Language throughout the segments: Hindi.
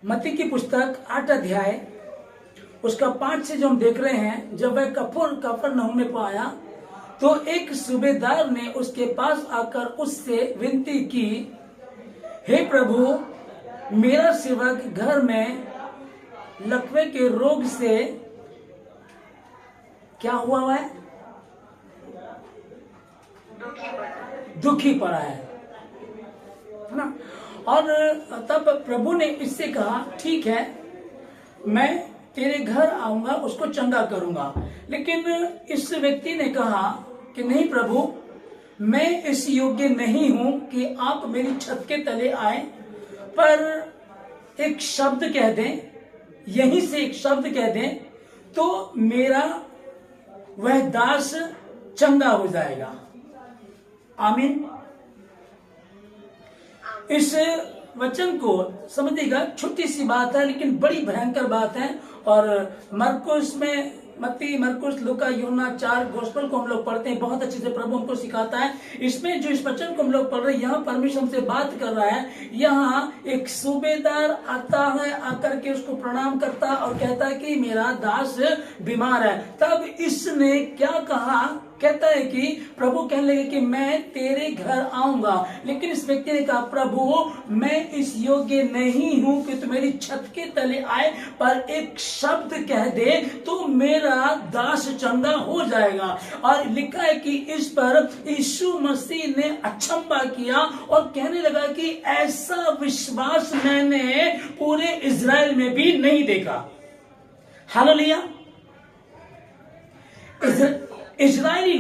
मत्ती की पुस्तक 8 अध्याय उसका 5 से जो हम देख रहे हैं, जब वह कफरनहूम में आया तो एक सूबेदार ने उसके पास आकर उससे विनती की, हे प्रभु, मेरा सेवक घर में लकवे के रोग से क्या हुआ है, दुखी पड़ा है ना। और तब प्रभु ने इससे कहा, ठीक है, मैं तेरे घर आऊंगा, उसको चंगा करूंगा। लेकिन इस व्यक्ति ने कहा कि नहीं प्रभु, मैं इस योग्य नहीं हूं कि आप मेरी छत के तले आए, पर एक शब्द कह दें, यहीं से एक शब्द कह दें तो मेरा वह दास चंगा हो जाएगा। आमीन। इस वचन को समझिएगा, छोटी सी बात है लेकिन बड़ी भयंकर बात है। और मरकुस में, मत्ती, मरकुस, लूका, यूहन्ना 4 गोस्पेल को हम लोग पढ़ते हैं, बहुत अच्छे से प्रभु हमको सिखाता है। इसमें जो इस वचन को हम लोग पढ़ रहे हैं, यहाँ परमेश्वर हमसे बात कर रहा है। यहाँ एक सूबेदार आता है, आकर के उसको प्रणाम करता और कहता है कि मेरा दास बीमार है। तब इसने क्या कहा, कहता है कि प्रभु कहने लगे कि मैं तेरे घर आऊंगा। लेकिन इस व्यक्ति ने कहा, प्रभु, मैं इस योग्य नहीं हूं कि तू मेरी छत के तले आए, पर एक शब्द कह दे तो मेरा दास चंगा हो जाएगा। और लिखा है कि इस पर यीशु मसीह ने अचंभा किया और कहने लगा कि ऐसा विश्वास मैंने पूरे इजराइल में भी नहीं देखा। हालेलुया। इजरायली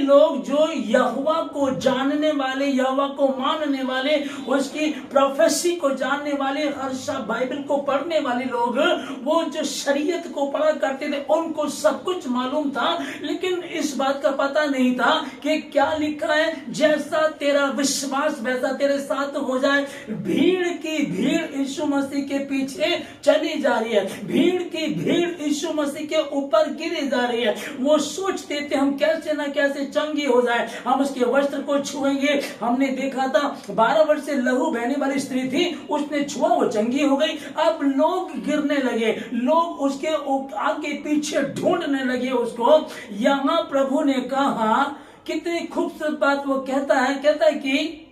लोग जो यहोवा को जानने वाले, यहोवा को मानने वाले, उसकी प्रोफेसी को जानने वाले, हर शब्द बाइबल को पढ़ने वाले लोग, वो जो शरीयत को पढ़ा करते थे, उनको सब कुछ मालूम था। लेकिन इस बात का पता नहीं था कि क्या लिखा है, जैसा तेरा विश्वास वैसा तेरे साथ हो जाए। भीड़ की भीड़ यीशु मसीह के पीछे चली जा रही है, भीड़ की भीड़ यीशु मसीह के ऊपर गिरी जा रही है। वो सोचते थे हम कैसे ना कैसे चंगी हो जाए, हम उसके वस्त्र को छुएंगे। हमने देखा था 12 वर्ष से लहू बहने वाली स्त्री थी, उसने छुआ, वो चंगी हो गई। अब लोग गिरने लगे, लोग उसके आगे पीछे ढूंढने लगे उसको। यहां प्रभु ने कहा, कितनी खूबसूरत बात वो कहता है कि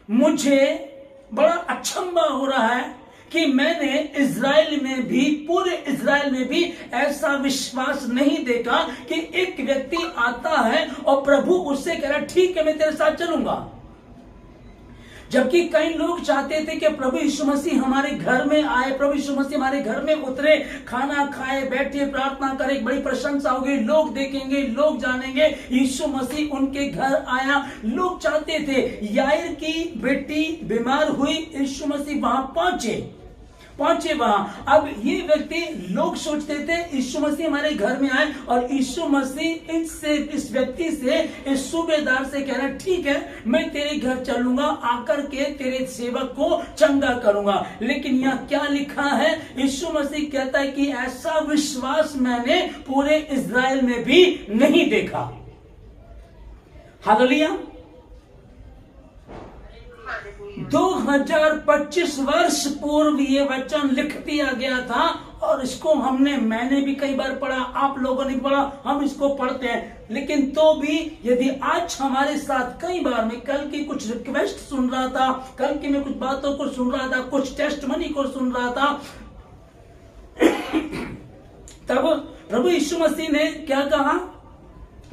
मुझे बड़ा अचंभा हो रहा है कि मैंने इजराइल में भी, पूरे इजराइल में भी ऐसा विश्वास नहीं देखा कि एक व्यक्ति आता है और प्रभु उससे कह रहा, ठीक है, मैं तेरे साथ चलूंगा। जबकि कई लोग चाहते थे कि प्रभु यीशु मसीह हमारे घर में आए, प्रभु यीशु मसीह हमारे घर में उतरे, खाना खाए, बैठे, प्रार्थना करे, बड़ी प्रशंसा होगी, लोग देखेंगे, लोग जानेंगे यीशु मसीह उनके घर आया। लोग चाहते थे, याईर की बेटी बीमार हुई, यीशु मसीह वहां पहुंचे वहां। अब ये व्यक्ति, लोग सोचते थे यीशु मसीह हमारे घर में आए, और यीशु मसीह इस व्यक्ति से, इस सूबेदार से कह रहा, ठीक है, मैं तेरे घर चलूंगा, आकर के तेरे सेवक को चंगा करूंगा। लेकिन यहाँ क्या लिखा है, यीशु मसीह कहता है कि ऐसा विश्वास मैंने पूरे इजराइल में भी नहीं देखा। हालेलुया। 2025 वर्ष पूर्व ये वचन लिख दिया गया था, और इसको मैंने भी कई बार पढ़ा, आप लोगों ने पढ़ा, हम इसको पढ़ते हैं। लेकिन तो भी यदि आज हमारे साथ, कई बार मैं कल की कुछ रिक्वेस्ट सुन रहा था, कल की मैं कुछ बातों को सुन रहा था, कुछ टेस्टमनी को सुन रहा था, तब प्रभु यीशु मसीह ने क्या कहा,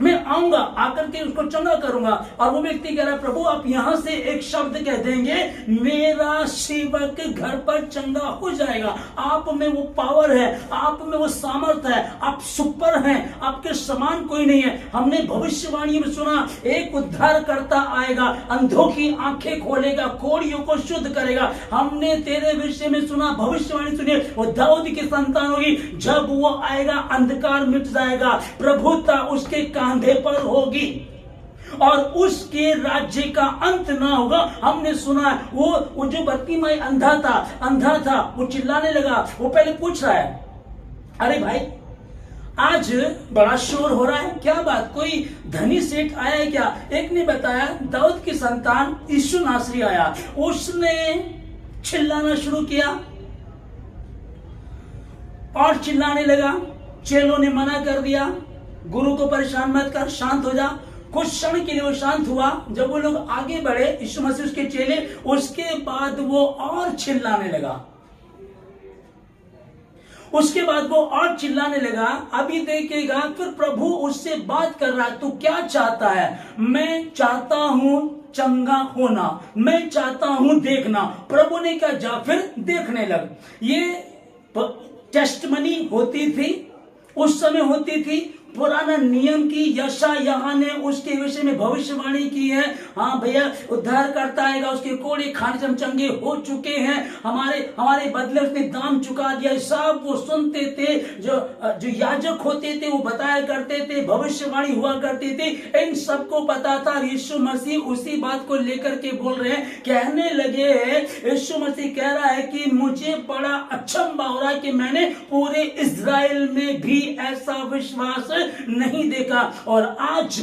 मैं आऊंगा, आकर के उसको चंगा करूंगा। और वो व्यक्ति कह रहा, प्रभु आप यहां से एक शब्द कह देंगे, मेरा सेवक घर पर चंगा हो जाएगा। आप में वो पावर है, आप में वो सामर्थ है, आप सुपर हैं, आपके समान कोई नहीं है। हमने भविष्यवाणी में सुना, एक उद्धार करता आएगा, अंधों की आंखें खोलेगा, कोढ़ियों को शुद्ध करेगा। हमने तेरे विषय में सुना, भविष्यवाणी सुनी, वो दाऊद की संतान होगी, जब वो आएगा अंधकार मिट जाएगा, प्रभुता उसके कंधे पर होगी, और उसके राज्य का अंत ना होगा। हमने सुना वो जो बत्तीमाई अंधा था, वो चिल्लाने लगा। वो पहले पूछ रहा है, अरे भाई, आज बड़ा शोर हो रहा है, क्या बात, कोई धनी सेठ आया है क्या? एक ने बताया, दाऊद की संतान यीशु नासरी आया। उसने चिल्लाना शुरू किया, और चिल्लाने लगा। चेलों ने मना कर दिया, गुरु को परेशान मत कर, शांत हो जा। कुछ क्षण के लिए वो शांत हुआ। जब वो लोग आगे बढ़े, यीशु मसीह उसके चेले, उसके बाद वो और चिल्लाने लगा। उसके बाद वो और चिल्लाने लगा। अभी देखिएगा, फिर प्रभु उससे बात कर रहा है, तू क्या चाहता है? मैं चाहता हूं चंगा होना, मैं चाहता हूं देखना। प्रभु ने कहा जा फिर देखने लग। ये टेस्टमनी होती थी, उस समय होती थी, पुराना नियम की। यशायाह ने उसके विषय में भविष्यवाणी की है। हाँ भैया, उद्धार करता आएगा, उसके कोड़े खाने से हम चंगे हो चुके हैं, हमारे बदले उसने दाम चुका दिया। सब वो सुनते थे, जो याजक होते थे वो बताया करते थे, भविष्यवाणी हुआ करती थी, इन सबको पता था। यीशु मसीह उसी बात को लेकर के बोल रहे हैं, कहने लगे। यीशु मसीह कह रहा है कि मुझे बड़ा अचंभा हो रहा है कि मैंने पूरे इस्राएल में भी ऐसा विश्वास नहीं देखा। और आज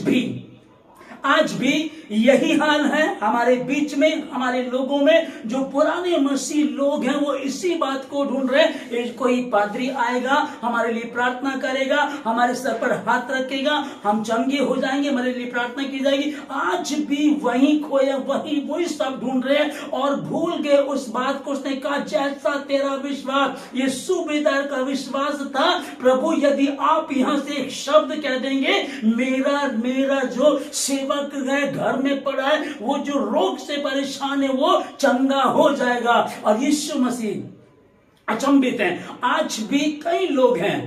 भी यही हाल है हमारे बीच में, हमारे लोगों में। जो पुराने मसीह लोग हैं वो इसी बात को ढूंढ रहे हैं। कोई पादरी आएगा, हमारे लिए प्रार्थना करेगा, हमारे सर पर हाथ रखेगा, हम चंगे हो जाएंगे, हमारे लिए प्रार्थना की जाएगी। आज भी वही खोया, वही सब ढूंढ रहे हैं और भूल गए उस बात को। उसने कहा जैसा तेरा विश्वास, ये सूबेदार का विश्वास था, प्रभु यदि आप यहां से एक शब्द कह देंगे, मेरा जो सेवक है, घर में पड़ा है, वो जो रोग से परेशान है, वो चंगा हो जाएगा। और यीशु मसीह अचंभित हैं। आज भी कई लोग हैं,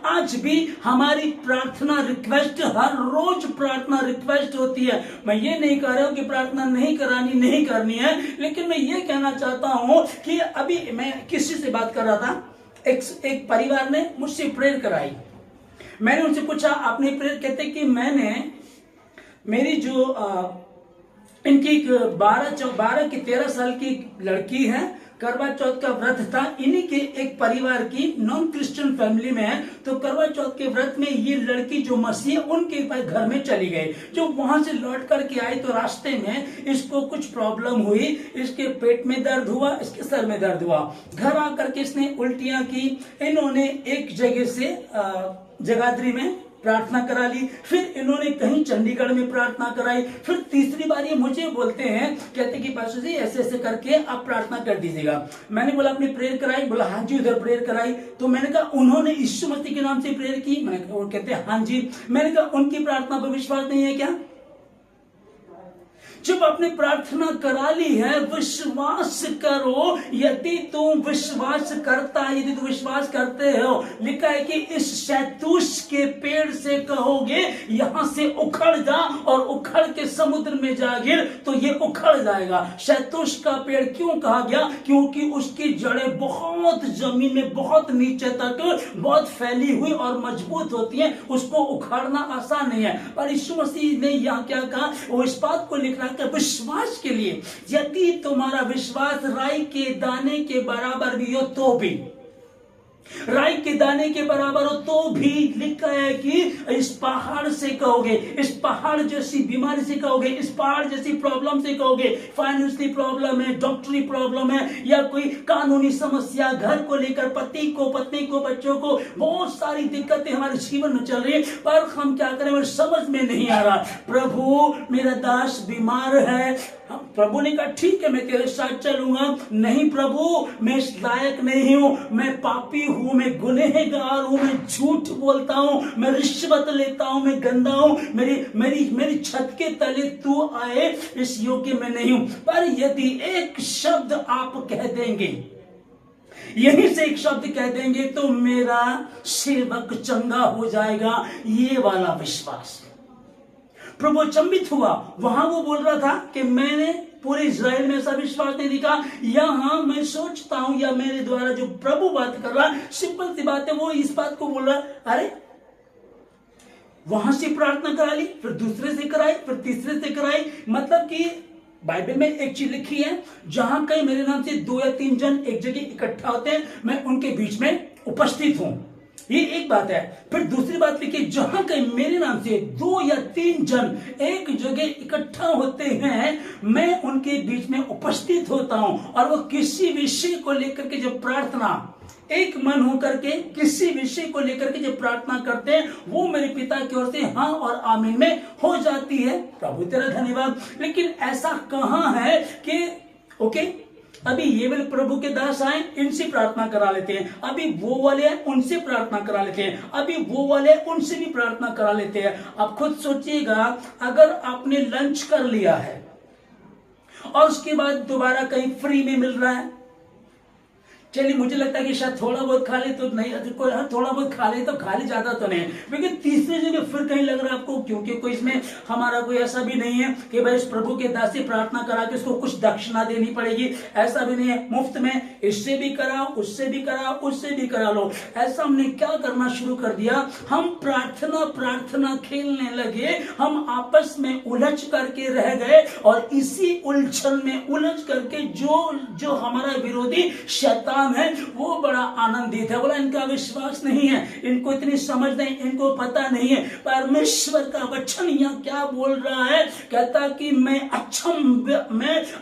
आज भी हमारी प्रार्थना रिक्वेस्ट, हर रोज प्रार्थना रिक्वेस्ट होती है। मैं ये नहीं कह रहा हूं कि प्रार्थना नहीं करनी है, लेकिन मैं ये कहना चाहता हूं कि अभी मैं किसी से बात कर रहा था, एक परिवार ने मुझसे प्रेयर कराई। मैंने उनसे पूछा आपने प्रेयर, कहते कि मेरी जो इनकी 12 की 13 साल की लड़की है, करवा चौथ का व्रत था। इन्हीं के एक परिवार की नॉन क्रिश्चियन फैमिली में है। तो करवा चौथ के व्रत में ये लड़की जो मसीह उनके घर में चली गई। जो वहां से लौट करके आई तो रास्ते में इसको कुछ प्रॉब्लम हुई, इसके पेट में दर्द हुआ, इसके सर में दर्द हुआ। घर आकर के इसने उल्टियां की। इन्होंने एक जगह से जगाधरी में प्रार्थना करा ली, फिर इन्होंने कहीं चंडीगढ़ में प्रार्थना कराई। फिर तीसरी बार ये मुझे बोलते हैं, कहते कि पास्टर जी ऐसे ऐसे करके आप प्रार्थना कर दीजिएगा। मैंने बोला आपने प्रेयर कराई? बोला हाँ जी उधर प्रेयर कराई। तो मैंने कहा उन्होंने यीशु मसीह के नाम से प्रेयर की? मैंने कहा, वो कहते हाँ जी। मैंने कहा उनकी प्रार्थना पर विश्वास नहीं है क्या? जब आपने प्रार्थना करा ली है, विश्वास करो। यदि तुम विश्वास करते हो, लिखा है कि इस शैतूश के पेड़ से कहोगे यहां से उखड़ जा और उखड़ के समुद्र में जा गिर, तो ये उखड़ जाएगा। शैतूश का पेड़ क्यों कहा गया? क्योंकि उसकी जड़ें बहुत जमीन में, बहुत नीचे तक बहुत फैली हुई और मजबूत होती हैं, उसको उखाड़ना आसान नहीं है। पर यीशु मसीह ने यहां क्या कहा? वो इस बात को लिख रहा है विश्वास के लिए, यदि तुम्हारा विश्वास राई के दाने के बराबर भी हो तो भी, राई के दाने के बराबर हो तो भी, लिखा है कि इस पहाड़ से कहोगे, इस पहाड़ जैसी बीमारी से कहोगे, इस पहाड़ जैसी प्रॉब्लम से कहोगे, फाइनेंशियली प्रॉब्लम है, डॉक्टरी प्रॉब्लम है, या कोई कानूनी समस्या, घर को लेकर, पति को, पत्नी को, बच्चों को, बहुत सारी दिक्कतें हमारे जीवन में चल रही है, पर हम क्या करें हमें समझ में नहीं आ रहा। प्रभु मेरा दास बीमार है। प्रभु ने कहा ठीक है मैं तेरे साथ चलूंगा। नहीं प्रभु, मैं इस लायक नहीं हूं, मैं पापी हूं, मैं गुनहगार हूं, मैं झूठ बोलता हूं, मैं रिश्वत लेता हूं, मैं गंदा हूं, मेरी छत के तले तू आए इस योग्य में नहीं हूं। पर यदि एक शब्द आप कह देंगे, यहीं से एक शब्द कह देंगे, तो मेरा सेवक चंगा हो जाएगा। ये वाला विश्वास प्रभु अचंभित हुआ। वहां वो बोल रहा था कि मैंने पूरे इस्राएल में ऐसा विश्वास नहीं दिखा। यहां मैं सोचता हूं, या मेरे द्वारा जो प्रभु बात कर रहा, सिंपल सी बात है, वो इस बात को बोल रहा, अरे वहां से प्रार्थना करा ली, फिर दूसरे से कराई, फिर तीसरे से कराई। मतलब कि बाइबल में एक चीज लिखी है, जहां कहीं मेरे नाम से 2 या 3 जन एक जगह इकट्ठा होते हैं, मैं उनके बीच में उपस्थित हूं। ये एक बात है। फिर दूसरी बात लिखिए, जहां कहीं मेरे नाम से 2 या 3 जन एक जगह इकट्ठा होते हैं, मैं उनके बीच में उपस्थित होता हूं। और वो किसी विषय को लेकर के जब प्रार्थना, एक मन होकर के किसी विषय को लेकर के जब प्रार्थना करते हैं, वो मेरे पिता की ओर से हाँ और आमीन में हो जाती है। प्रभु तेरा धन्यवाद। लेकिन ऐसा कहां है कि अभी ये वाले प्रभु के दास आए, इनसे प्रार्थना करा लेते हैं, अभी वो वाले हैं उनसे प्रार्थना करा लेते हैं, अभी वो वाले उनसे भी प्रार्थना करा लेते हैं। आप खुद सोचिएगा, अगर आपने लंच कर लिया है और उसके बाद दोबारा कहीं फ्री में मिल रहा है, चलिए मुझे लगता है कि शायद थोड़ा बहुत खा ले तो नहीं, कोई थोड़ा बहुत खा ले तो खा ले, ज्यादा तो नहीं, लेकिन तीसरी जगह फिर कहीं लग रहा है आपको, क्योंकि कोई इसमें हमारा कोई ऐसा भी नहीं है कि भाई इस प्रभु के दास से प्रार्थना करा के उसको कुछ दक्षिणा देनी पड़ेगी, ऐसा भी नहीं है। मुफ्त में इससे भी करा, उससे भी करा, उससे भी करा लो। ऐसा हमने क्या करना शुरू कर दिया, हम प्रार्थना खेलने लगे, हम आपस में उलझ करके रह गए, और इसी उलझन में उलझ करके जो हमारा विरोधी शैतान है वो बड़ा आनंदित है। बोला इनका विश्वास नहीं है, इनको इतनी समझ नहीं, इनको पता नहीं है। परमेश्वर का वचन यहाँ क्या बोल रहा है, कहता कि मैं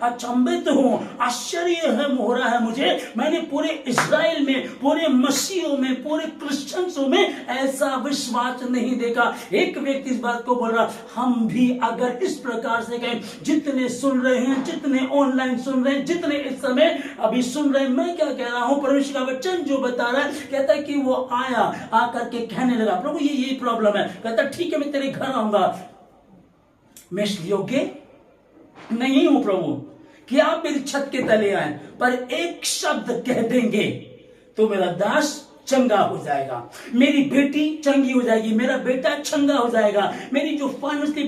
अचंभित हूं, आश्चर्य हो रहा है मुझे, मैंने पूरे इस्राएल में, पूरे मसीहों में, पूरे क्रिश्चियंसों में ऐसा विश्वास नहीं देखा। एक व्यक्ति इस बात को बोल रहा, हम भी अगर इस प्रकार से कहें, जितने सुन रहे हैं, जितने ऑनलाइन सुन रहे हैं, जितने इस समय अभी सुन रहे हैं, मैं क्या कह रहा हूं, परमेश्वर का वचन जो बता रहा है, कहता है कि वो आया, आकर के कहने लगा, प्रभु ये प्रॉब्लम है। कहता ठीक है, मैं तेरे घर आऊंगा, मैं योग्य नहीं हूं प्रभु कि आप मेरी छत के तले आए, पर एक शब्द कह देंगे तो मेरा दास चंगा हो जाएगा, मेरी बेटी चंगी हो जाएगी, मेरा बेटा चंगा हो जाएगा, मेरी जो फाइनेंशियली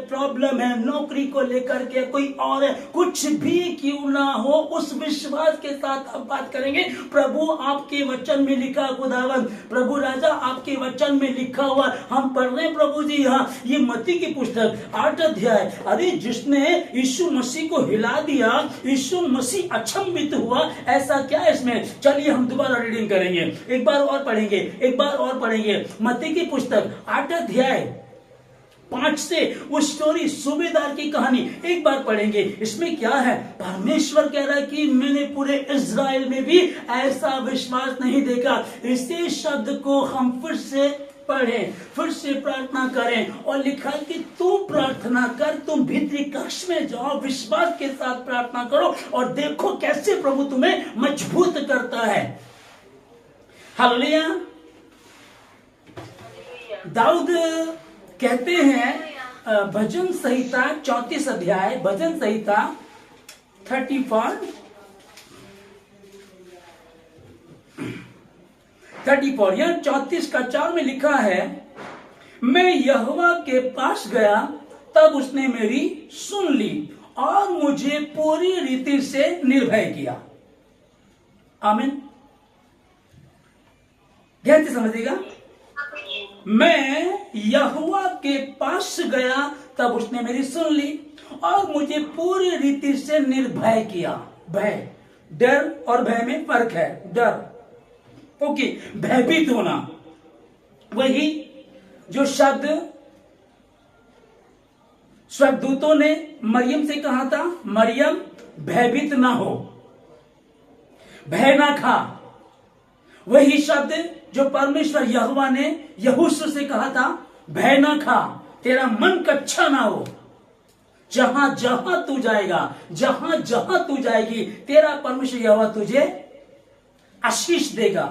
प्रॉब्लम है, नौकरी को लेकर के कोई और है, कुछ भी क्यों ना हो, उस विश्वास के साथ आप बात करेंगे। प्रभु आपके वचन में लिखा, खुदावन प्रभु राजा आपके वचन में लिखा हुआ, हम पढ़ रहे हैं प्रभु जी, हाँ ये मत्ती की पुस्तक 8 अध्याय, अरे जिसने यीशु मसीह को हिला दिया, यीशु मसीह अचंभित हुआ, ऐसा क्या है इसमें। चलिए हम दोबारा रीडिंग करेंगे, एक बार और पढ़ेंगे मत्ती की पुस्तक 8 अध्याय 5 से वो स्टोरी, सूबेदार की कहानी एक बार पढ़ेंगे। इसमें क्या है, परमेश्वर कह रहा है कि मैंने पूरे इज़राइल में भी ऐसा विश्वास नहीं देखा। इसी शब्द को हम फिर से पढ़ें, फिर से प्रार्थना करें, और लिखा कि तू प्रार्थना कर, तुम भीतरी कक्ष में जाओ, विश्वास के साथ प्रार्थना करो, और देखो कैसे प्रभु तुम्हें मजबूत करता है। हालेलुया। दाऊद कहते हैं भजन संहिता 34 अध्याय, भजन संहिता 34 यह 34 का 4 में लिखा है, मैं यहोवा के पास गया तब उसने मेरी सुन ली और मुझे पूरी रीति से निर्भय किया। आमीन। ध्यान से समझिएगा, मैं यहोवा के पास गया तब उसने मेरी सुन ली और मुझे पूरी रीति से निर्भय किया। भय, डर और भय में फर्क है। डर ओके, भयभीत होना, वही जो शब्द स्वर्गदूतों ने मरियम से कहा था, मरियम भयभीत ना हो, भय ना खा, वही शब्द जो परमेश्वर यहोवा ने यहोशू से कहा था, भय ना खा, तेरा मन कच्चा ना हो, जहां जहां तू जाएगा, जहां जहां तू जाएगी, तेरा परमेश्वर यहोवा तुझे आशीष देगा,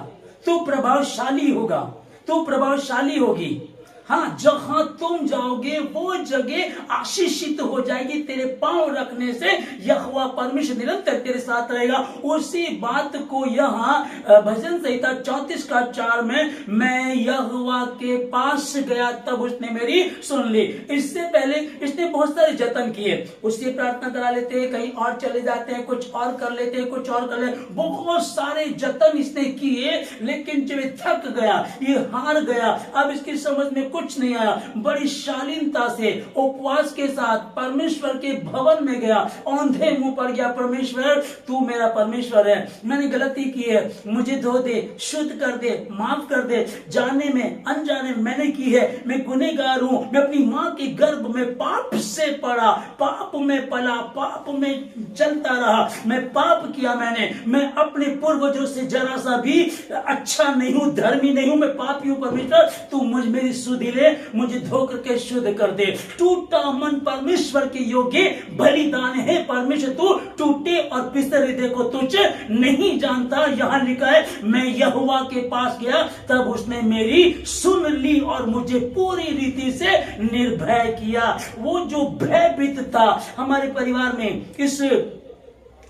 तू प्रभावशाली होगा, तू प्रभावशाली होगी। हाँ, जहां तुम जाओगे वो जगह आशीषित हो जाएगी, तेरे पांव रखने से यहोवा परमेश्वर निरंतर तेरे साथ रहेगा। उसी बात को यहाँ भजन संहिता 34 का 4 में, मैं यहोवा के पास गया तब उसने मेरी सुन ली। इससे पहले इसने बहुत सारे जतन किए, उससे प्रार्थना करा लेते हैं, कहीं और चले जाते हैं, कुछ और कर लेते हैं, कुछ और कर लेते, बहुत सारे जतन इसने किए, लेकिन जब थक गया, ये हार गया, अब इसकी समझ में कुछ नहीं आया, बड़ी शालीनता से उपवास के साथ परमेश्वर के भवन में गया, औंधे मुंह पर गया, परमेश्वर तू मेरा परमेश्वर है, मैंने गलती की है, मुझे धो दे, शुद्ध कर दे, माफ कर दे, जाने में अनजाने मैंने की है, मैं गुनहगार हूं, मैं अपनी मां के गर्भ में पाप से पड़ा, पाप में पला, पाप में चलता रहा, मैं पाप किया, मैं अपने पूर्वजों से जरा सा भी अच्छा नहीं हूं, धर्मी नहीं हूं, मैं पापी हूं, परमेश्वर तू मेरी सुधि ले, मुझे धो करके शुद्ध कर दे। टूटा मन परमेश्वर के योग्य बलिदान है, परमेश्वर तू टूटे और पिसरे हृदय को तुझ नहीं जानता। यहां लिखा है मैं यहोवा के पास गया, तब उसने मेरी सुन ली और मुझे पूरी रीति से निर्भय किया। वो जो भयभीत था हमारे परिवार में, इस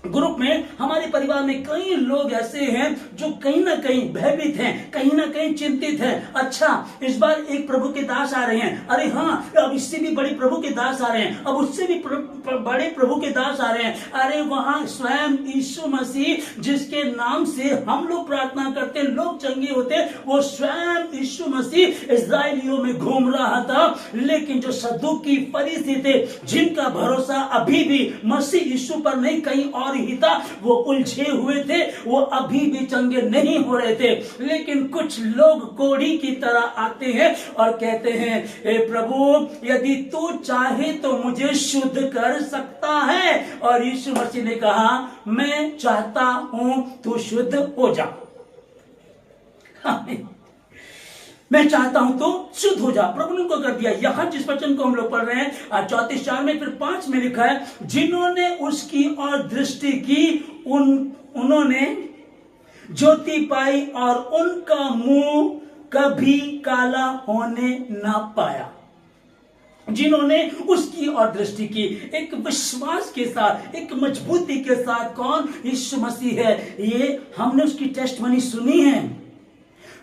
ग्रुप में हमारे परिवार में कई लोग ऐसे हैं जो कहीं ना कहीं भयभीत हैं, कहीं ना कहीं चिंतित हैं। अच्छा, इस बार एक प्रभु के दास आ रहे हैं, अरे हाँ अब इससे भी बड़ी प्रभु के दास आ रहे हैं, अब उससे भी बड़े प्रभु के दास आ रहे हैं। अरे वहां स्वयं यीशु मसीह जिसके नाम से हम लोग प्रार्थना करते, लोग चंगे होते, वो स्वयं यीशु मसीह इस्राएलियों में घूम रहा था। लेकिन जो सदूकी फरीसी थे, जिनका भरोसा अभी भी मसीह यीशु पर नहीं कहीं और ही था, वो उलझे हुए थे, वो अभी भी चंगे नहीं हो रहे थे। लेकिन कुछ लोग कोढ़ी की तरह आते हैं और कहते हैं हे प्रभु यदि तू चाहे तो मुझे शुद्ध कर सकता है। और यीशु मसीह ने कहा मैं चाहता हूं तू शुद्ध हो जा, मैं चाहता हूं तो शुद्ध हो जा। प्रभु ने उनको कर दिया। यहां जिस वचन को हम लोग पढ़ रहे हैं 34:4 में, फिर 5 में लिखा है जिन्होंने उसकी ओर दृष्टि की उन्होंने ज्योति पाई और उनका मुंह कभी काला होने ना पाया। जिन्होंने उसकी ओर दृष्टि की, एक विश्वास के साथ, एक मजबूती के साथ, कौन? यीशु मसीह है। ये हमने उसकी टेस्टमनी सुनी है।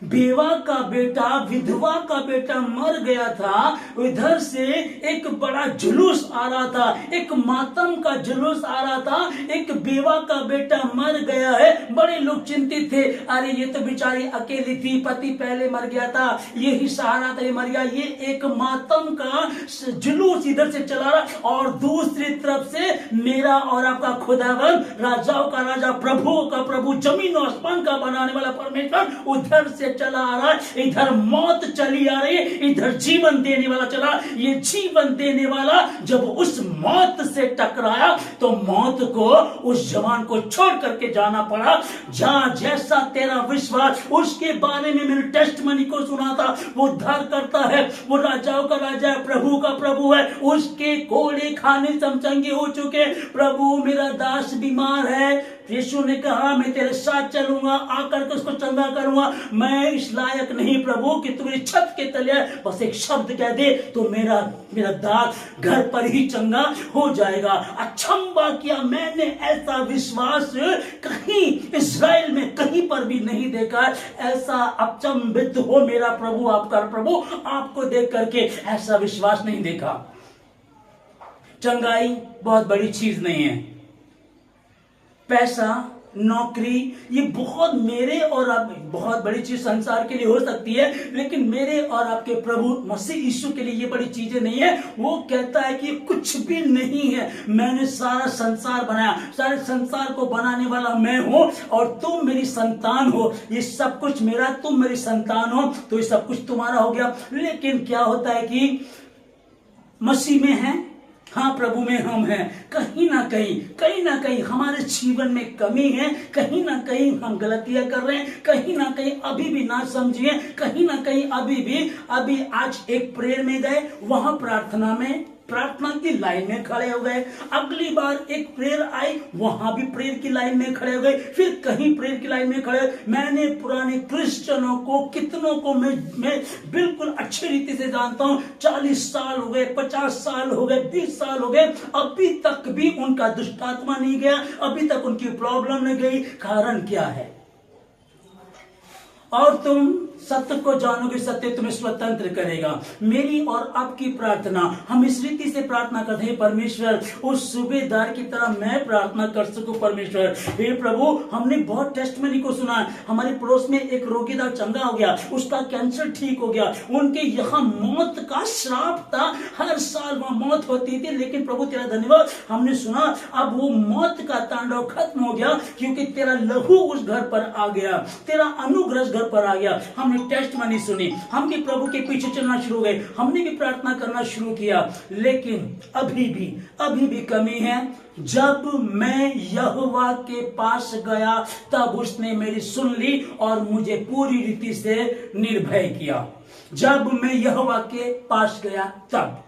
बेवा का बेटा, विधवा का बेटा मर गया था, इधर से एक बड़ा जुलूस आ रहा था, एक मातम का जुलूस आ रहा था। एक बेवा का बेटा मर गया है, बड़े लोग चिंतित थे, अरे ये तो बेचारी अकेली थी, पति पहले मर गया था, ये ही सहारा था, ये मर गया। ये एक मातम का जुलूस इधर से चला रहा और दूसरी तरफ से मेरा और आपका खुदावन, राजाओं का राजा, प्रभुओं का प्रभु, जमीन और आसमान का बनाने वाला परमेश्वर उधर से चला आ रहा है। इधर मौत चली आ रही है, इधर जीवन देने वाला चला। ये जीवन देने वाला जब उस मौत से टकराया तो मौत को, उस जवान को छोड़ करके जाना पड़ा। जहां जैसा तेरा विश्वास, उसके बारे में मैंने टेस्टमनी को सुना था, वो उद्धार करता है, वो राजाओं का राजा है, प्रभु का प्रभु है। उसके कोड़े खाने चंगे हो चुके। प्रभु मेरा दास बीमार है, यीशु ने कहा मैं तेरे साथ चलूंगा, आकर के उसको चंगा करूंगा। मैं इस लायक नहीं प्रभु कि तू मेरी छत के तले, बस एक शब्द कह दे तो मेरा दास घर पर ही चंगा हो जाएगा। अचंबा किया मैंने, ऐसा विश्वास कहीं इस्राएल में कहीं पर भी नहीं देखा। ऐसा अचंभित हो मेरा प्रभु, आपका प्रभु, आपको देख करके ऐसा विश्वास नहीं देखा। चंगाई बहुत बड़ी चीज नहीं है, पैसा, नौकरी, ये बहुत मेरे और आप, बहुत बड़ी चीज संसार के लिए हो सकती है, लेकिन मेरे और आपके प्रभु मसीह यीशु के लिए ये बड़ी चीजें नहीं है। वो कहता है कि कुछ भी नहीं है, मैंने सारा संसार बनाया, सारे संसार को बनाने वाला मैं हूं और तुम मेरी संतान हो। ये सब कुछ मेरा, तुम मेरी संतान हो, तो ये सब कुछ तुम्हारा हो गया। लेकिन क्या होता है कि मसीह में है, हाँ प्रभु में हम हैं, कहीं ना कहीं हमारे जीवन में कमी है, कहीं ना कहीं हम गलतियां कर रहे हैं, कहीं ना कहीं अभी भी ना समझिए, कहीं ना कहीं अभी आज एक प्रेयर में गए, वहां प्रार्थना की लाइन में खड़े हो गए। अगली बार एक प्रेयर आई, वहां भी प्रेयर की लाइन में खड़े हो गए, फिर कहीं प्रेयर की लाइन में खड़े। मैंने पुराने क्रिश्चियनों को, कितनों को मैं बिल्कुल अच्छी रीति से जानता हूं। 40 साल हो गए, 50 साल हो गए, 20 साल हो गए, अभी तक भी उनका दुष्टात्मा नहीं गया, अभी तक उनकी प्रॉब्लम नहीं गई। कारण क्या है? और तुम सत्य को जानोगे, सत्य तुम्हें स्वतंत्र करेगा। मेरी और आपकी प्रार्थना, हम इस रीति से प्रार्थना करते हैं, परमेश्वर उस सूबेदार की तरह मैं प्रार्थना कर सकूं। परमेश्वर हे प्रभु, हमने बहुत टेस्टमनी को सुना, हमारे पड़ोस में एक रोगीदार चंगा हो गया, उसका कैंसर ठीक हो गया, उनके यहाँ मौत का श्राप था, हर साल वहां मौत होती थी, लेकिन प्रभु तेरा धन्यवाद, हमने सुना अब वो मौत का तांडव खत्म हो गया, क्योंकि तेरा लहू उस घर पर आ गया, तेरा अनुग्रह घर पर आ गया। हमने टेस्ट मनी सुनी, हम भी प्रभु के पीछे चलना शुरू हो गए, हमने भी प्रार्थना करना शुरू किया, लेकिन अभी भी कमी है। जब मैं यहोवा के पास गया तब उसने मेरी सुन ली और मुझे पूरी रीति से निर्भय किया। जब मैं यहोवा के पास गया तब,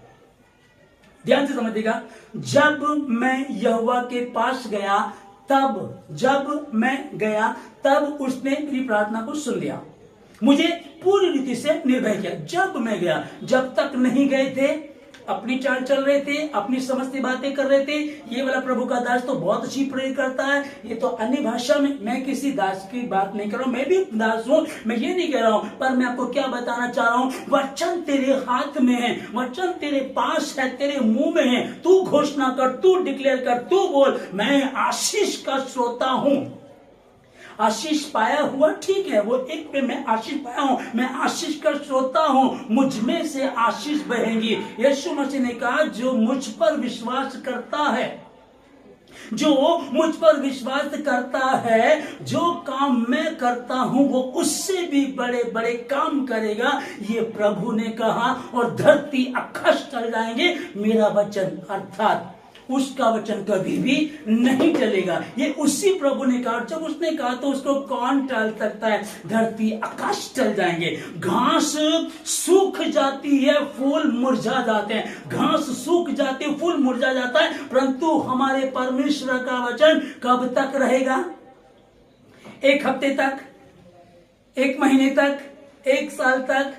ध्यान से समझिएगा, जब मैं यहोवा के पास गया तब उसने मेरी प्रार्थना को सुन लिया, मुझे पूरी रीति से निर्भय किया। जब मैं गया, जब तक नहीं गए थे, अपनी चाल चल रहे थे, अपनी समझती बातें कर रहे थे। ये वाला प्रभु का दास तो बहुत अच्छी प्रेयर करता है, ये तो अन्य भाषा में, मैं किसी दास की बात नहीं कर रहा हूं, मैं भी दास हूं, मैं ये नहीं कह रहा हूं, पर मैं आपको क्या बताना चाह रहा हूं, वचन तेरे हाथ में है, वचन तेरे पास है, तेरे मुंह में है, तू घोषणा कर, तू डिक्लेयर कर, तू बोल, मैं आशीष का श्रोता हूं। आशीष पाया हुआ ठीक है, वो एक पे मैं आशीष पाया हूं, मैं आशीष का श्रोता हूं, मुझ में से आशीष बहेंगी। यीशु मसीह ने कहा, जो मुझ पर विश्वास करता है, जो मुझ पर विश्वास करता है, जो काम मैं करता हूं वो उससे भी बड़े बड़े काम करेगा, ये प्रभु ने कहा। और धरती आकाश चल जाएंगे, मेरा वचन अर्थात उसका वचन कभी भी नहीं चलेगा। ये उसी प्रभु ने कहा, जब उसने कहा तो उसको कौन टाल सकता है। धरती आकाश चल जाएंगे, घास सूख जाती है, फूल मुरझा जाते हैं, घास सूख जाती है, फूल मुरझा जाता है, परंतु हमारे परमेश्वर का वचन कब तक रहेगा? एक हफ्ते तक, एक महीने तक, एक साल तक,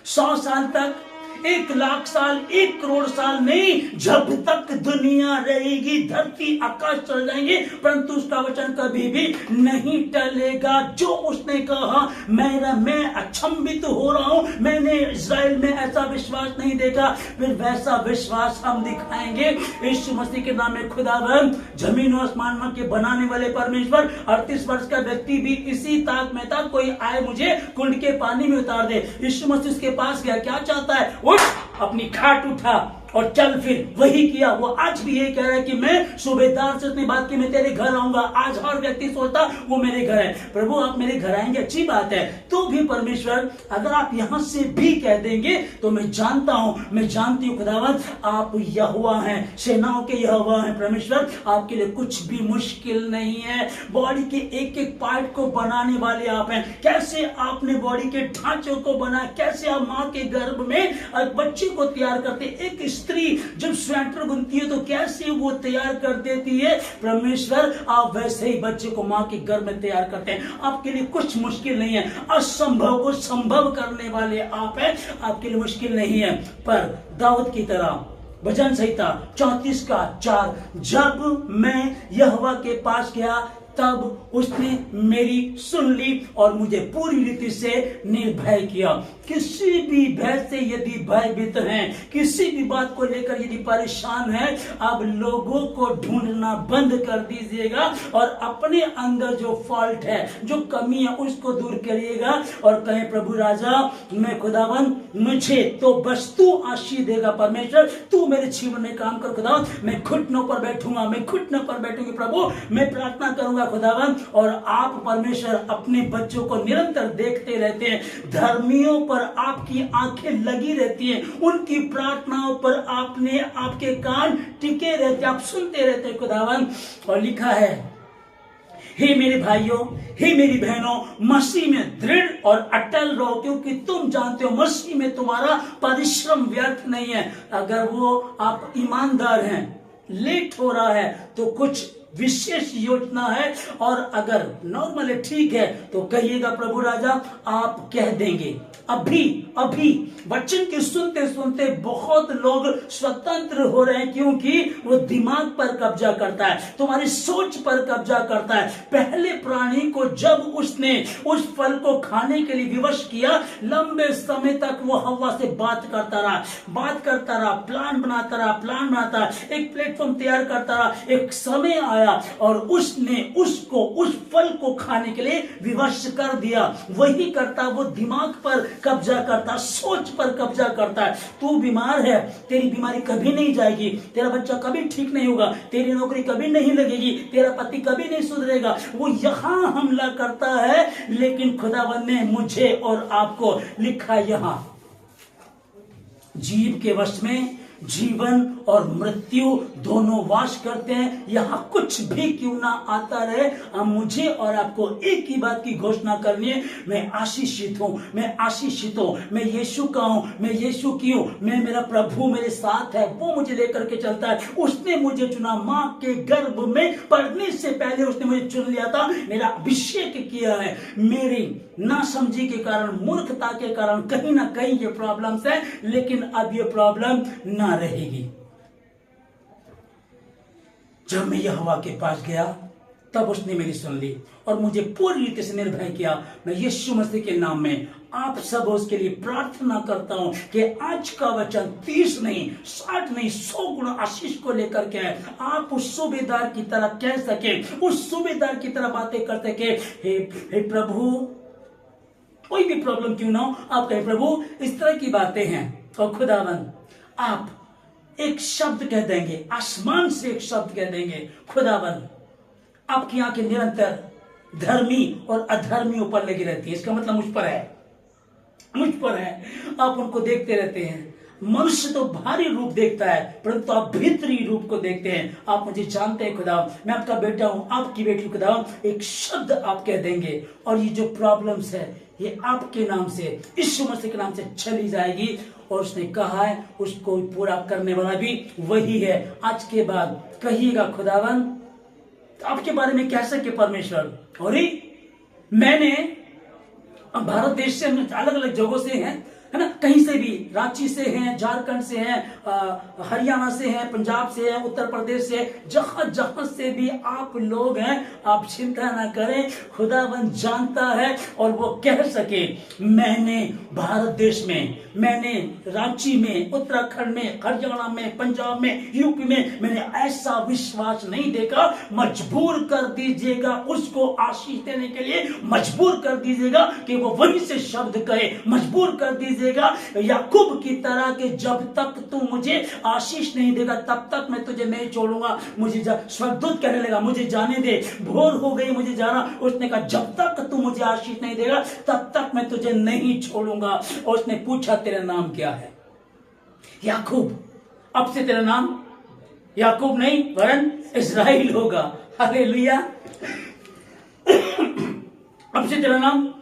100 साल तक, 1,00,000 साल, 1 करोड़ साल नहीं, जब तक दुनिया रहेगी धरती आकाश चल जाएंगे, परंतु उसका वचन कभी भी नहीं टलेगा। जो उसने कहा, मैं अचंभित हो रहा हूं, मैंने इस्राएल में ऐसा विश्वास नहीं देखा, फिर वैसा विश्वास हम दिखाएंगे यीशु मसीह के नाम में। खुदावंद जमीन और आसमान के बनाने वाले परमेश्वर, 38 वर्ष का व्यक्ति भी इसी ताक में था, कोई आए मुझे कुंड के पानी में उतार दे। यीशु मसीह उसके पास गया, क्या चाहता है? उठ, अपनी खाट उठा और चल। फिर वही किया। वो आज भी यही कह रहा है कि मैं सूबेदार से अपनी बात की, मैं तेरे घर आऊंगा। आज हर व्यक्ति सोचता वो मेरे घर है। प्रभु आप मेरे घर आएंगे, अच्छी बात है, तो भी परमेश्वर अगर आप यहां से भी कह देंगे तो मैं जानता हूं, मैं जानती हूं खुदावंद आप यहोवा हैं, सेनाओं के यहोवा हैं। परमेश्वर आपके लिए कुछ भी मुश्किल नहीं है। बॉडी के एक एक पार्ट को बनाने वाले आप हैं। कैसे आपने बॉडी के ढांचे को बनाया, कैसे आप मां के गर्भ में बच्चे को तैयार करते, एक स्त्री जब स्वेटर बुनती है तो कैसे वो तैयार कर देती है, परमेश्वर आप वैसे ही बच्चे को मां के गर्भ में तैयार करते हैं। आपके लिए कुछ मुश्किल नहीं है, असंभव को संभव करने वाले आप हैं, आपके लिए मुश्किल नहीं है। पर दाऊद की तरह भजन संहिता 34:4, जब मैं यहोवा के पास गया तब उसने मेरी सुन ली और मुझे पूरी रीति से निर्भय किया। किसी भी भय से यदि भयभीत हैं, किसी भी बात को लेकर यदि परेशान हैं, अब लोगों को ढूंढना बंद कर दीजिएगा और अपने अंदर जो फॉल्ट है, जो कमी है, उसको दूर करिएगा और कहें, प्रभु राजा मैं खुदावंद, मुझे तो बस तू आशीष देगा। परमेश्वर तू मेरे जीवन में काम कर खुदावंद, मैं घुटनों पर बैठूंगा, मैं घुटनों पर बैठूंगी प्रभु, मैं प्रार्थना करूंगा खुदावंद। और आप परमेश्वर अपने बच्चों को निरंतर देखते रहते हैं, धर्मियों पर आपकी आंखें लगी रहती हैं, उनकी प्रार्थनाओं पर आपके कान टिके रहते, आप सुनते रहते हैं खुदावंद। और लिखा है, हे मेरे भाइयों, हे मेरी बहनों, मसीह में दृढ़ और अटल रहो, क्योंकि तुम जानते हो मसीह में तुम्हारा परिश्रम व्यर्थ नहीं है। अगर वो आप ईमानदार हैं, लेट हो रहा है तो कुछ विशेष योजना है। और अगर नॉर्मल है, ठीक है, तो कहिएगा प्रभु राजा आप कह देंगे। अभी वचन की सुनते सुनते बहुत लोग स्वतंत्र हो रहे हैं, क्योंकि वो दिमाग पर कब्जा करता है, तुम्हारी सोच पर कब्जा करता है। पहले प्राणी को जब उसने उस फल को खाने के लिए विवश किया, लंबे समय तक वो हवा से बात करता रहा, प्लान बनाता रहा, एक प्लेटफॉर्म तैयार करता रहा। एक समय आया और उसने उसको उस फल को खाने के लिए विवश कर दिया। वही करता, वो दिमाग पर कब्जा करता, सोच पर कब्जा करता है। तू बीमार है, तेरी बीमारी कभी नहीं जाएगी, तेरा बच्चा कभी ठीक नहीं होगा, तेरी नौकरी कभी नहीं लगेगी, तेरा पति कभी नहीं सुधरेगा। वो यहां हमला करता है, लेकिन खुदावंद ने मुझे और आपको लिखा यहां, जीव के वश में जीवन और मृत्यु दोनों वास करते हैं। यहां कुछ भी क्यों ना आता रहे, हम मुझे और आपको एक ही बात की घोषणा करनी है, मैं आशीषित हूं, मैं यीशु का हूं, मैं यीशु की हूं, मैं, मेरा प्रभु मेरे साथ है, वो मुझे लेकर के चलता है। उसने मुझे चुना, मां के गर्भ में पड़ने से पहले उसने मुझे चुन लिया था, मेरा अभिषेक किया है। मेरी नासमझी के कारण, मूर्खता के कारण कहीं ना कहीं ये प्रॉब्लम्स है, लेकिन अब ये प्रॉब्लम ना रहेगी। जब मैं यहोवा के पास गया, तब उसने मेरी सुन ली और मुझे पूरी रीति से निर्भय किया। मैं यीशु मसीह के नाम में आप सब उसके लिए प्रार्थना करता हूं कि आज का वचन 30 नहीं, 60 नहीं, 100 गुना आशीष को लेकर के आए। आप उस सूबेदार की तरह कह सके, उस सूबेदार की तरह बातें कर सके, हे प्रभु, कोई भी प्रॉब्लम क्यों ना हो, आप कहे प्रभु इस तरह की बातें हैं, और खुदावन आप एक शब्द कह देंगे, आसमान से एक शब्द कह देंगे, खुदावन आपकी आंखें निरंतर धर्मी और अधर्मियों पर लगी रहती है। इसका मतलब मुझ पर है, आप उनको देखते रहते हैं। मनुष्य तो भारी रूप देखता है, परंतु आप भीतरी रूप को देखते हैं। आप मुझे जानते हैं खुदा, मैं आपका बेटा हूं, आपकी बेटी खुदा। एक शब्द आप कह देंगे और ये जो प्रॉब्लम्स है ये आपके नाम से, यीशु मसीह के नाम से चली जाएगी। और उसने कहा है उसको पूरा करने वाला भी वही है। आज के बाद कहिएगा खुदावन आपके बारे में कह सके परमेश्वर, और मैंने भारत देश से अलग अलग जगहों से हैं, है ना, कहीं से भी, रांची से हैं, झारखंड से हैं, हरियाणा से हैं, पंजाब से हैं, उत्तर प्रदेश से, जहां जहां से भी आप लोग हैं, आप चिंता ना करें, खुदावन जानता है। और वो कह सके मैंने भारत देश में, मैंने रांची में, उत्तराखंड में, हरियाणा में, पंजाब में, यूपी में मैंने ऐसा विश्वास नहीं देखा। मजबूर कर दीजिएगा उसको आशीष देने के लिए, मजबूर कर दीजिएगा कि वो वहीं से शब्द कहे, मजबूर कर दीजिएगा याकूब की तरह के जब तक तू मुझे आशीष नहीं देगा तब तक मैं तुझे नहीं छोड़ूंगा। मुझे स्वर्गदूत कहने लगा मुझे जाने दे, भोर हो गई मुझे जाना। उसने कहा जब तक तू मुझे आशीष नहीं देगा तब तक मैं तुझे नहीं छोड़ूंगा। और उसने पूछा तेरा नाम क्या है? याकूब। अब से तेरा नाम याकूब नहीं वरन इस्राएल होगा। हालेलुया। अब से तेरा नाम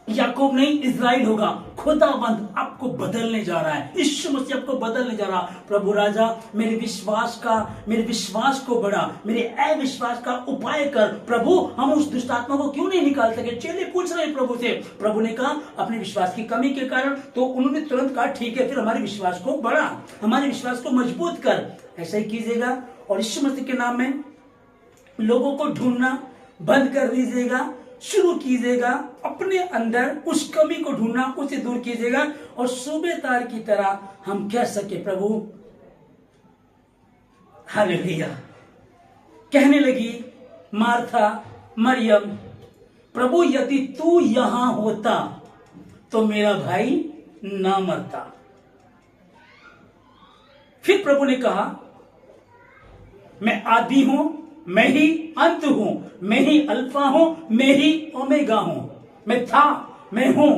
याकूब नहीं इस्राएल होगा। खुदाबंद आपको बदलने जा रहा है, यीशु मसीह आपको बदलने जा रहा। प्रभु राजा मेरे विश्वास को बढ़ा, मेरे अविश्वास का उपाय कर। प्रभु हम उस दुष्ट आत्मा को क्यों नहीं निकाल सके? चेले पूछ रहे प्रभु से। प्रभु ने कहा अपने विश्वास की कमी के कारण, तो उन्होंने तुरंत कहा ठीक है, फिर हमारे विश्वास को बढ़ा, हमारे विश्वास को मजबूत कर। ऐसा ही कीजिएगा और यीशु मसीह के नाम में लोगों को ढूंढना बंद कर दीजिएगा, शुरू कीजिएगा अपने अंदर उस कमी को ढूंढना, उसे दूर कीजिएगा। और सूबेदार की तरह हम कह सके प्रभु हालेलुया। कहने लगी मार्था मरियम, प्रभु यदि तू यहां होता तो मेरा भाई ना मरता। फिर प्रभु ने कहा मैं आदि हूं, मैं ही अंत हूं, मैं ही अल्फा हूं, मैं ही ओमेगा हूं। मैं था, मैं हूं,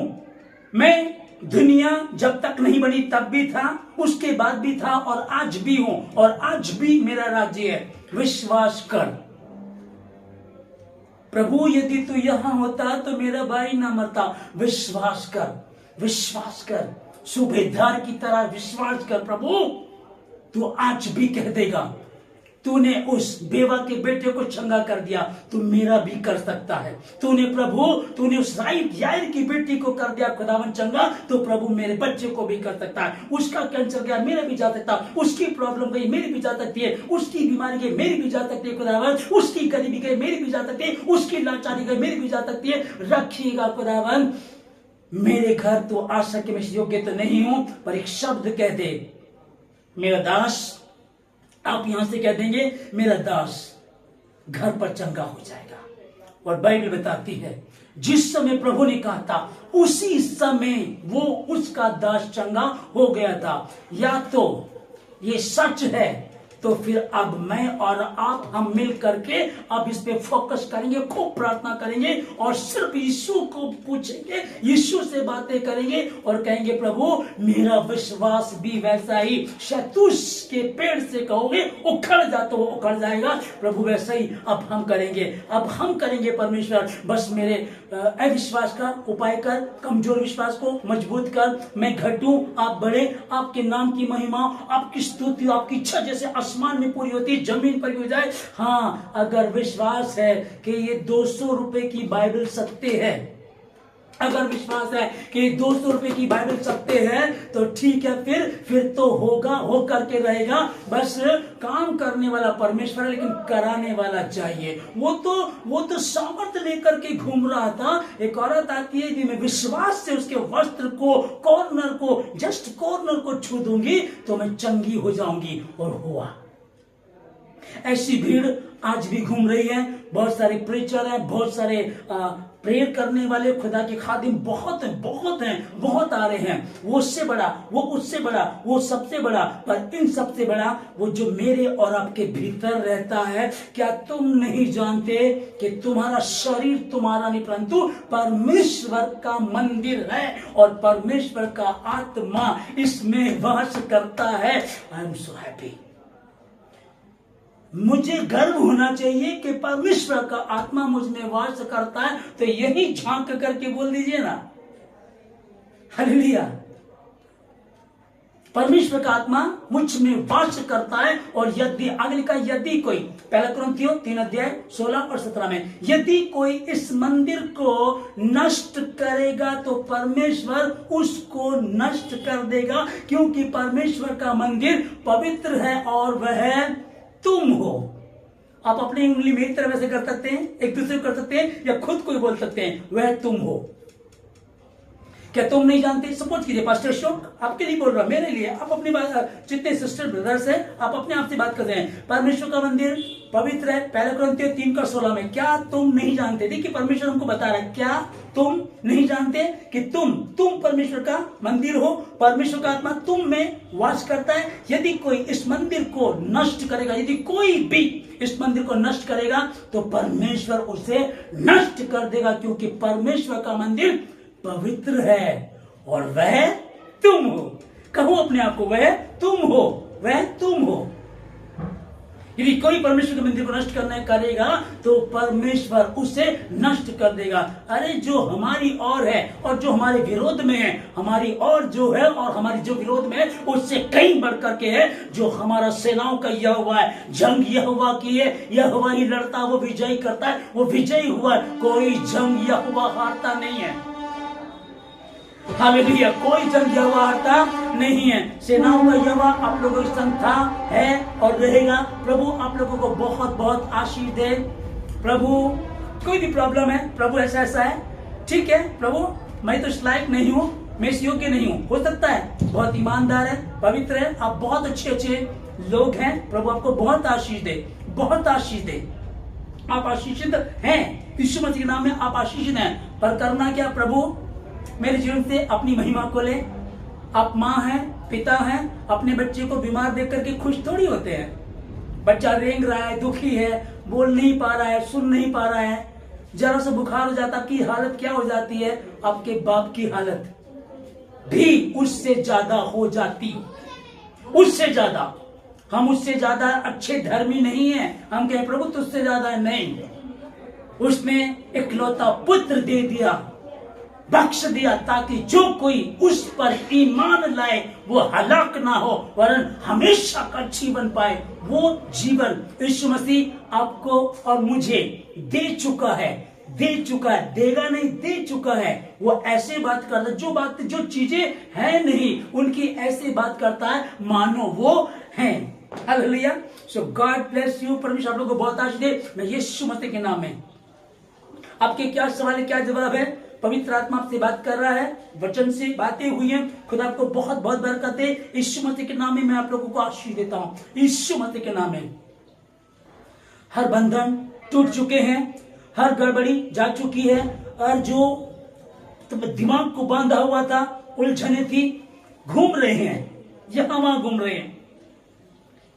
मैं दुनिया जब तक नहीं बनी तब भी था, उसके बाद भी था और आज भी हूं, और आज भी मेरा राज्य है। विश्वास कर प्रभु यदि तू यहां होता तो मेरा भाई ना मरता। विश्वास कर, विश्वास कर, सूबेदार की तरह विश्वास कर। प्रभु तू आज भी कह देगा तूने उस बेवा के बेटे को चंगा कर दिया, तू मेरा भी कर सकता है। तूने प्रभु, तूने उस यायर की बेटी को कर दिया खुदावन चंगा, तो प्रभु मेरे बच्चे को भी कर सकता है। उसका कैंसर गया, मेरा भी जा सकता है। उसकी प्रॉब्लम गई, मेरी भी जा सकती है। उसकी बीमारी गई, मेरी भी जा सकती है खुदावन। उसकी गरीबी गई, मेरी भी जा सकती है। उसकी लाचारी गई, मेरी भी जा सकती है। रखिएगा खुदावन मेरे घर। तो आशा के मैं योग्य तो नहीं हूं, पर एक शब्द कह दे मेरा दास, आप यहां से कह देंगे मेरा दास घर पर चंगा हो जाएगा। और बाइबल बताती है जिस समय प्रभु ने कहा था उसी समय वो उसका दास चंगा हो गया था। या तो ये सच है, तो फिर अब मैं और आप हम मिल करके अब इस पे फोकस करेंगे, खूब प्रार्थना करेंगे और सिर्फ यीशु को पूछेंगे, यीशु से बातें करेंगे और कहेंगे प्रभु मेरा विश्वास भी वैसा ही, शैतूस के पेड़ से कहोगे उखड़ जा तो वो उखड़ जाएगा, प्रभु वैसा ही अब हम करेंगे। अब हम करेंगे परमेश्वर, बस मेरे अविश्वास का उपाय कर, कमजोर विश्वास को मजबूत कर, मैं घटूं आप बढ़े, आपके नाम की महिमा, आपकी स्तुति, आपकी इच्छा जैसे आसमान में पूरी होती है जमीन पर भी हो जाए। हाँ, अगर विश्वास है कि ये 200 रुपए की बाइबल सत्य है, अगर विश्वास है कि 200 रुपए की बाइबल सत्य है, तो ठीक है, फिर तो होगा, हो करके रहेगा। बस काम करने वाला परमेश्वर है, लेकिन कराने वाला चाहिए। वो तो सामर्थ लेकर के घूम रहा था। एक औरत आती है कि मैं विश्वास से उसके वस्त्र को, कॉर्नर को, जस्ट कॉर्नर को छू दूंगी तो मैं चंगी हो जाऊंगी, और हुआ। ऐसी भीड़ आज भी घूम रही है। बहुत सारे प्रीचर हैं, बहुत सारे प्रेयर करने वाले खुदा के खादिम बहुत आ रहे हैं। वो उससे बड़ा, वो उससे बड़ा, वो सबसे बड़ा, पर इन सबसे बड़ा वो जो मेरे और आपके भीतर रहता है। क्या तुम नहीं जानते कि तुम्हारा शरीर तुम्हारा नहीं, परंतु परमेश्वर का मंदिर है और परमेश्वर का आत्मा इसमें वास करता है। I am so happy. मुझे गर्व होना चाहिए कि परमेश्वर का आत्मा मुझ में वास करता है। तो यही झांक करके बोल दीजिए ना, हालेलुया। परमेश्वर का आत्मा मुझ में वास करता है। और यदि आगे का, यदि कोई, पहला कुरिन्थियों 3:16 और 17 में, यदि कोई इस मंदिर को नष्ट करेगा तो परमेश्वर उसको नष्ट कर देगा, क्योंकि परमेश्वर का मंदिर पवित्र है और वह तुम हो। आप अपनी उंगली मेरी तरह वैसे कर सकते हैं, एक दूसरे को कर सकते हैं, या खुद को बोल सकते हैं वह तुम हो। क्या तुम नहीं जानते? सपोज कीजिए पास्टर अशोक, आपके लिए बोल रहा, मेरे लिए, आप अपनी बात, जितने सिस्टर ब्रदर्स हैं आप अपने आप से बात कर रहे हैं। परमेश्वर का मंदिर पवित्र है, पहला कुरिन्थियों 3:16 में। क्या तुम नहीं जानते? देखिए परमेश्वर हमको बता रहा है, क्या तुम नहीं जानते कि तुम परमेश्वर का मंदिर हो, परमेश्वर का आत्मा तुम में वास करता है। यदि कोई इस मंदिर को नष्ट करेगा, यदि कोई भी इस मंदिर को नष्ट करेगा तो परमेश्वर उसे नष्ट कर देगा, क्योंकि परमेश्वर का मंदिर पवित्र है और वह तुम हो। कहो अपने आप को, वह तुम हो, वह तुम हो। यदि कोई परमेश्वर के मंदिर को नष्ट करना करेगा तो परमेश्वर उसे नष्ट कर देगा। अरे जो हमारी ओर है और जो हमारे विरोध में है, हमारी ओर जो है और हमारी जो विरोध में है उससे कहीं बढ़ करके है। जो हमारा सेनाओं का यहोवा है, जंग यहोवा की है, यहोवा ही लड़ता, वो विजयी करता है, वो विजयी हुआ है। कोई जंग यहोवा हारता नहीं है। हालेलुया, कोई जंग यहोवा हारता नहीं है। सेनाओं का यहोवा आप लोगों की संग था, है और रहेगा। प्रभु आप लोगों को बहुत बहुत आशीष दे। प्रभु कोई भी प्रॉब्लम है, प्रभु ऐसा है, ठीक है प्रभु, मैं तो इस लायक नहीं हूँ, मैं इस योग्य नहीं हूँ। हो सकता है बहुत ईमानदार है, पवित्र है, आप बहुत अच्छे लोग हैं। प्रभु आपको बहुत आशीष दे, बहुत आशीष दे। आप आशीषित हैं, यीशु मसीह के नाम में आप आशीषित हैं। पर करना क्या? प्रभु मेरे जीवन से अपनी महिमा को ले। आप माँ हैं, पिता हैं, अपने बच्चे को बीमार देख करके खुश थोड़ी होते हैं। बच्चा रेंग रहा है, दुखी है, बोल नहीं पा रहा है, सुन नहीं पा रहा है, जरा सा बुखार हो जाता, आपकी हालत क्या हो जाती है? आपके बाप की हालत भी उससे ज्यादा हो जाती, उससे ज्यादा। हम उससे ज्यादा अच्छे धर्मी नहीं है। हम कहें प्रभु तुझसे ज्यादा नहीं, उसने इकलौता पुत्र दे दिया बख्श दिया ताकि जो कोई उस पर ईमान लाए वो हलाक ना हो वरन हमेशा का जीवन पाए। वो जीवन यीशु मसीह आपको और मुझे दे चुका है, देगा नहीं, दे चुका है। वो ऐसे बात करता है, जो चीजें है नहीं उनकी ऐसे बात करता है मानो वो है। Hallelujah. So God bless you. परमेश्वर आप लोगों को बहुत आशीष दे। मैं यीशु मसीह के नाम में। आपके क्या सवाल है, क्या जवाब है? पवित्र आत्मा आपसे बात कर रहा है, वचन से बातें हुई हैं। खुदा आपको बहुत बहुत बरकत दे। यीशु मसीह के नाम में मैं आप लोगों को आशीष देता हूं, यीशु मसीह के नाम में। हर बंधन टूट चुके हैं, हर गड़बड़ी जा चुकी है, और जो दिमाग को बांधा हुआ था, उलझने थी, घूम रहे हैं, यहां वहां घूम रहे हैं,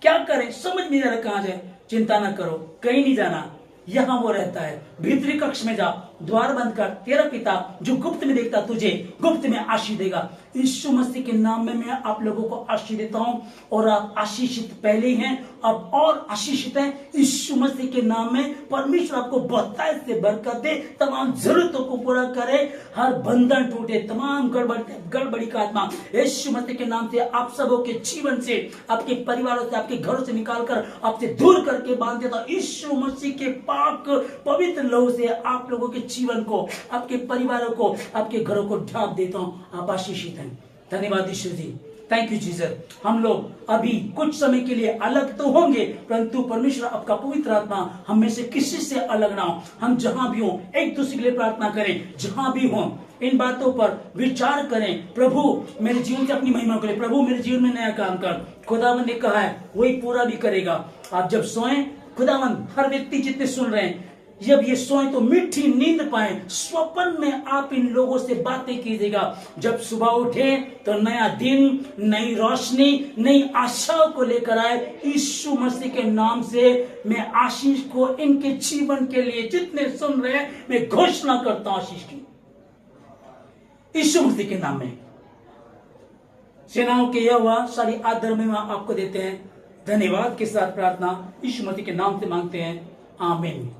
क्या करें समझ नहीं आ रहा कहां जाए। चिंता ना करो, कहीं नहीं जाना, यहां वो रहता है। भीतरी कक्ष में जा, द्वार बंद कर, तेरा पिता जो गुप्त में देखता तुझे गुप्त में आशीष देगा। यीशु मसीह के नाम में मैं आप लोगों को आशीष देता हूं, और आप आशीषित पहले ही हैं, अब और आशीषित हैं। यीशु मसीह के नाम में परमेश्वर आपको बहुतायत से बरकत दे, तमाम जरूरतों को पूरा करे, हर बंधन टूटे, तमाम गड़बड़ी का आत्मा यीशु मसीह के नाम से आप सबों के जीवन से, आपके परिवारों से, आपके घरों से निकालकर आपसे दूर करके बांध देता। यीशु मसीह के पाक पवित्र लहू से आप लोगों के जीवन को, आपके परिवारों को, आपके घरों को ढांप देता हूं। आप आशीषित हैं। धन्यवाद यीशु जी, थैंक यू जीसस। हम लोग अभी कुछ समय के लिए अलग तो होंगे, परंतु परमेश्वर आपका पवित्र आत्मा हम में से किसी से अलग ना हो। हम जहां भी हो एक दूसरे के लिए प्रार्थना करें, जहां भी हो इन बातों पर विचार करें। प्रभु मेरे जीवन से अपनी महिमा करें, प्रभु मेरे जीवन में नया काम कर। खुदावंद ने कहा है वही पूरा भी करेगा। आप जब सोएं, खुदावंद हर व्यक्ति जितने सुन रहे हैं, जब ये सोए तो मीठी नींद पाए। स्वप्न में आप इन लोगों से बातें कीजिएगा। जब सुबह उठे तो नया दिन, नई रोशनी, नई आशाओं को लेकर आए। यीशु मसीह के नाम से मैं आशीष को इनके जीवन के लिए जितने सुन रहे हैं मैं घोषणा करता हूं आशीष की, यीशु मसीह के नाम में। सेनाओं के यहोवा सारी आदर में आपको देते हैं। धन्यवाद के साथ प्रार्थना यीशु मसीह के नाम से मांगते हैं, आमीन।